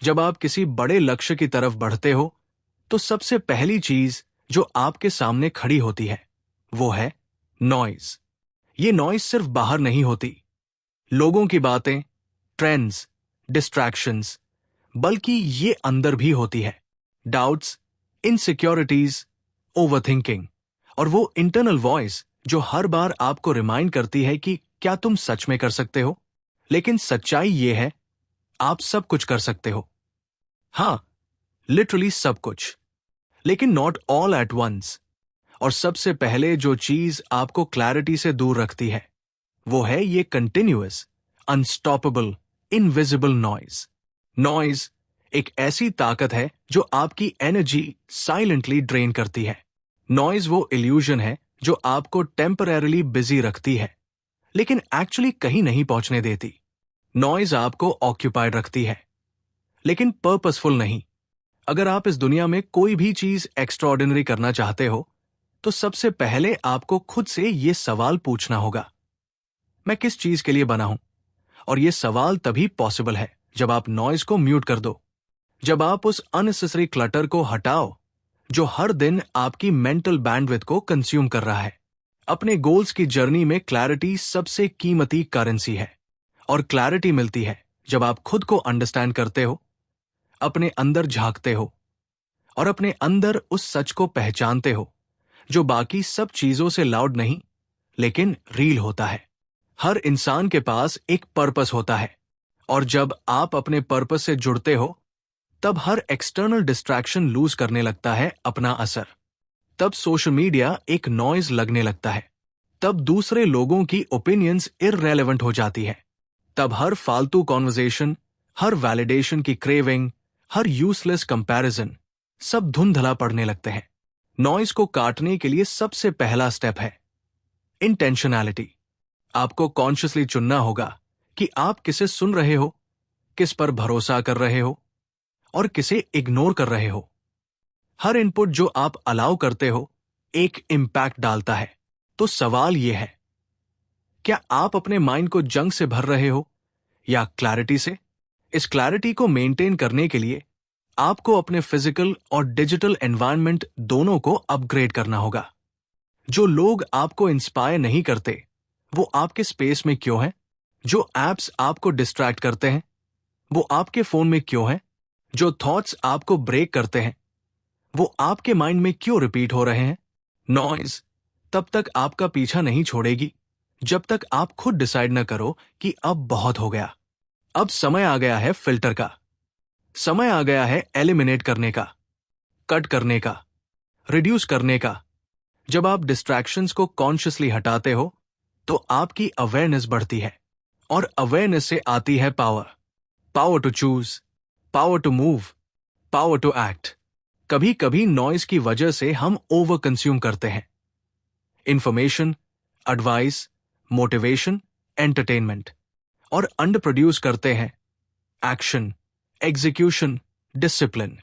जब आप किसी बड़े लक्ष्य की तरफ बढ़ते हो तो सबसे पहली चीज जो आपके सामने खड़ी होती है वो है नॉइज। ये नॉइज सिर्फ बाहर नहीं होती, लोगों की बातें, ट्रेंड्स, डिस्ट्रैक्शंस, बल्कि ये अंदर भी होती है। डाउट्स, इनसिक्योरिटीज, ओवरथिंकिंग और वो इंटरनल वॉइस जो हर बार आपको रिमाइंड करती है कि क्या तुम सच में कर सकते हो। लेकिन सच्चाई ये है, आप सब कुछ कर सकते हो। हाँ, लिटरली सब कुछ, लेकिन नॉट ऑल एट वंस। और सबसे पहले जो चीज आपको क्लैरिटी से दूर रखती है वो है ये continuous, unstoppable, invisible noise. Noise एक ऐसी ताकत है जो आपकी एनर्जी साइलेंटली ड्रेन करती है। नॉइज वो इल्यूजन है जो आपको टेम्परेरीली बिजी रखती है लेकिन एक्चुअली कहीं नहीं पहुंचने देती। नॉइज आपको ऑक्यूपाइड रखती है लेकिन पर्पसफुल नहीं। अगर आप इस दुनिया में कोई भी चीज एक्स्ट्राऑर्डिनरी करना चाहते हो तो सबसे पहले आपको खुद से ये सवाल पूछना होगा, मैं किस चीज के लिए बना हूं। और ये सवाल तभी पॉसिबल है जब आप नॉइज को म्यूट कर दो, जब आप उस अननेसेसरी क्लटर को हटाओ जो हर दिन आपकी मेंटल बैंडविड्थ को कंज्यूम कर रहा है। अपने गोल्स की जर्नी में क्लैरिटी सबसे कीमती करेंसी है और क्लैरिटी मिलती है जब आप खुद को अंडरस्टैंड करते हो, अपने अंदर झांकते हो और अपने अंदर उस सच को पहचानते हो जो बाकी सब चीजों से लाउड नहीं लेकिन रील होता है। हर इंसान के पास एक पर्पस होता है और जब आप अपने पर्पस से जुड़ते हो तब हर एक्सटर्नल डिस्ट्रैक्शन लूज करने लगता है अपना असर। तब सोशल मीडिया एक नॉइज लगने लगता है, तब दूसरे लोगों की ओपिनियंस इररेलेवेंट हो जाती है, तब हर फालतू कॉन्वर्सेशन, हर वैलिडेशन की क्रेविंग, हर यूजलेस कंपैरिजन सब धुंधला पड़ने लगते हैं। नॉइज को काटने के लिए सबसे पहला स्टेप है इंटेंशनैलिटी। आपको कॉन्शियसली चुनना होगा कि आप किसे सुन रहे हो, किस पर भरोसा कर रहे हो और किसे इग्नोर कर रहे हो। हर इनपुट जो आप अलाउ करते हो एक इंपैक्ट डालता है। तो सवाल यह है, क्या आप अपने माइंड को जंक से भर रहे हो या क्लैरिटी से? इस क्लैरिटी को मेंटेन करने के लिए आपको अपने फिजिकल और डिजिटल एनवायरनमेंट दोनों को अपग्रेड करना होगा। जो लोग आपको इंस्पायर नहीं करते वो आपके स्पेस में क्यों हैं? जो एप्स आपको डिस्ट्रैक्ट करते हैं वो आपके फोन में क्यों हैं? जो थॉट्स आपको ब्रेक करते हैं वो आपके माइंड में क्यों रिपीट हो रहे हैं? नॉइज तब तक आपका पीछा नहीं छोड़ेगी जब तक आप खुद डिसाइड न करो कि अब बहुत हो गया। अब समय आ गया है फिल्टर का, समय आ गया है एलिमिनेट करने का, कट करने का, रिड्यूस करने का। जब आप डिस्ट्रैक्शंस को कॉन्शियसली हटाते हो तो आपकी अवेयरनेस बढ़ती है और अवेयरनेस से आती है power. Power to choose, power to move, power to act. कभी कभी नॉइज की वजह से हम ओवर कंज्यूम करते हैं। इंफॉर्मेशन, एडवाइस, मोटिवेशन, एंटरटेनमेंट और अंडर प्रोड्यूस करते हैं एक्शन, एग्जीक्यूशन, डिसिप्लिन।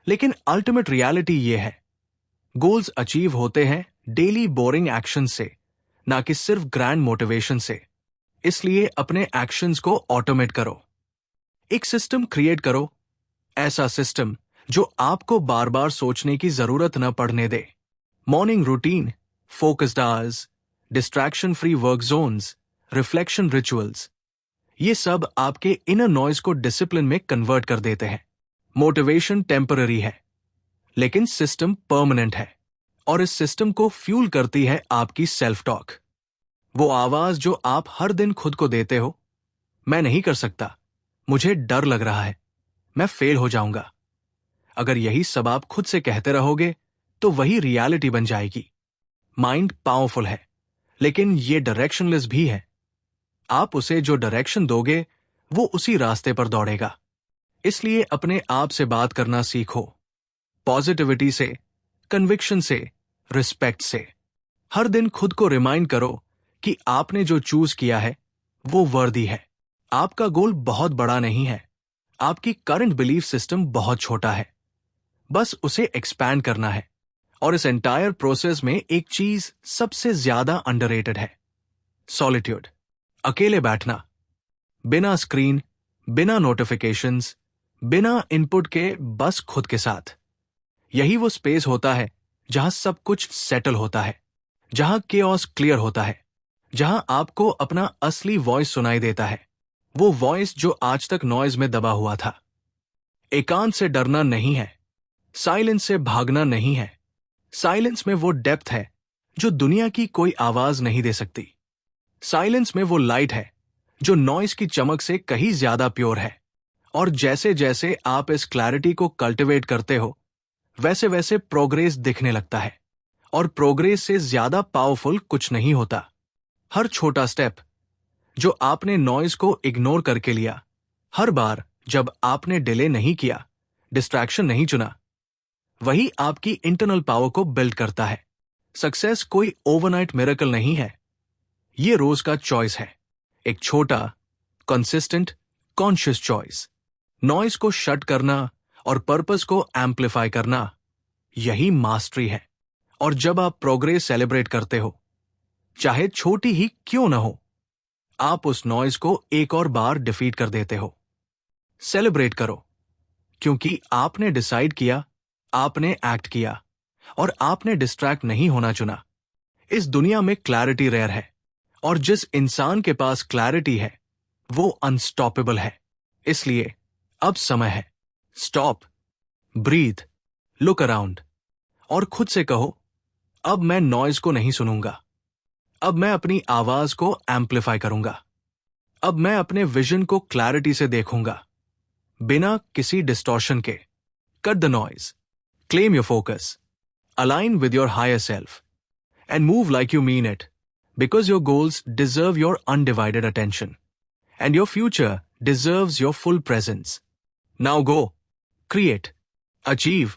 लेकिन अल्टीमेट रियलिटी ये है, गोल्स अचीव होते हैं डेली बोरिंग एक्शन से, ना कि सिर्फ ग्रैंड मोटिवेशन से। इसलिए अपने एक्शंस को ऑटोमेट करो। एक सिस्टम क्रिएट करो, ऐसा सिस्टम जो आपको बार बार सोचने की जरूरत न पड़ने दे। Morning routine, focused hours, distraction free work zones, reflection rituals, ये सब आपके इनर नॉइज को डिसिप्लिन में कन्वर्ट कर देते हैं। मोटिवेशन टेम्पररी है लेकिन सिस्टम परमानेंट है और इस सिस्टम को फ्यूल करती है आपकी सेल्फ टॉक। वो आवाज जो आप हर दिन खुद को देते हो, मैं नहीं कर सकता, मुझे डर लग रहा है, मैं फेल हो जाऊंगा। अगर यही सब आप खुद से कहते रहोगे तो वही रियलिटी बन जाएगी। माइंड पावरफुल है लेकिन ये डायरेक्शनलेस भी है। आप उसे जो डायरेक्शन दोगे वो उसी रास्ते पर दौड़ेगा। इसलिए अपने आप से बात करना सीखो, पॉजिटिविटी से, कन्विक्शन से, रिस्पेक्ट से। हर दिन खुद को रिमाइंड करो कि आपने जो चूज किया है वो वर्दी है। आपका गोल बहुत बड़ा नहीं है, आपकी करंट बिलीफ सिस्टम बहुत छोटा है, बस उसे एक्सपैंड करना है। और इस एंटायर प्रोसेस में एक चीज सबसे ज्यादा अंडररेटेड है, सॉलिट्यूड। अकेले बैठना, बिना स्क्रीन, बिना नोटिफिकेशंस, बिना इनपुट के, बस खुद के साथ। यही वो स्पेस होता है जहां सब कुछ सेटल होता है, जहां केओस क्लियर होता है, जहां आपको अपना असली वॉइस सुनाई देता है, वो वॉइस जो आज तक नॉइज में दबा हुआ था। एकांत से डरना नहीं है, साइलेंस से भागना नहीं है। साइलेंस में वो डेप्थ है जो दुनिया की कोई आवाज नहीं दे सकती। साइलेंस में वो लाइट है जो नॉइज की चमक से कहीं ज्यादा प्योर है। और जैसे जैसे आप इस क्लैरिटी को कल्टिवेट करते हो, वैसे वैसे प्रोग्रेस दिखने लगता है। और प्रोग्रेस से ज्यादा पावरफुल कुछ नहीं होता। हर छोटा स्टेप जो आपने नॉइज को इग्नोर करके लिया, हर बार जब आपने डिले नहीं किया, डिस्ट्रैक्शन नहीं चुना, वही आपकी इंटरनल पावर को बिल्ड करता है। सक्सेस कोई ओवरनाइट मिरेकल नहीं है, ये रोज का चॉइस है। एक छोटा, कंसिस्टेंट, कॉन्शियस चॉइस। नॉइज को शट करना और पर्पस को एम्पलीफाई करना, यही मास्टरी है। और जब आप प्रोग्रेस सेलिब्रेट करते हो, चाहे छोटी ही क्यों ना हो, आप उस नॉइज को एक और बार डिफीट कर देते हो। सेलिब्रेट करो, क्योंकि आपने डिसाइड किया, आपने एक्ट किया, और आपने डिस्ट्रैक्ट नहीं होना चुना। इस दुनिया में क्लैरिटी रेयर है, और जिस इंसान के पास क्लैरिटी है, वो अनस्टॉपेबल है। इसलिए अब समय है, स्टॉप, ब्रीथ, लुक अराउंड, और खुद से कहो, अब मैं नॉइज को नहीं सुनूंगा। अब मैं अपनी आवाज को एम्पलीफाई करूंगा। अब मैं अपने विजन को क्लैरिटी से देखूंगा, बिना किसी डिस्टॉर्शन के। Cut the noise, claim your focus, align with your higher self, and move like you mean it, because your goals deserve your undivided attention, and your future deserves your full presence. Now go, create, achieve,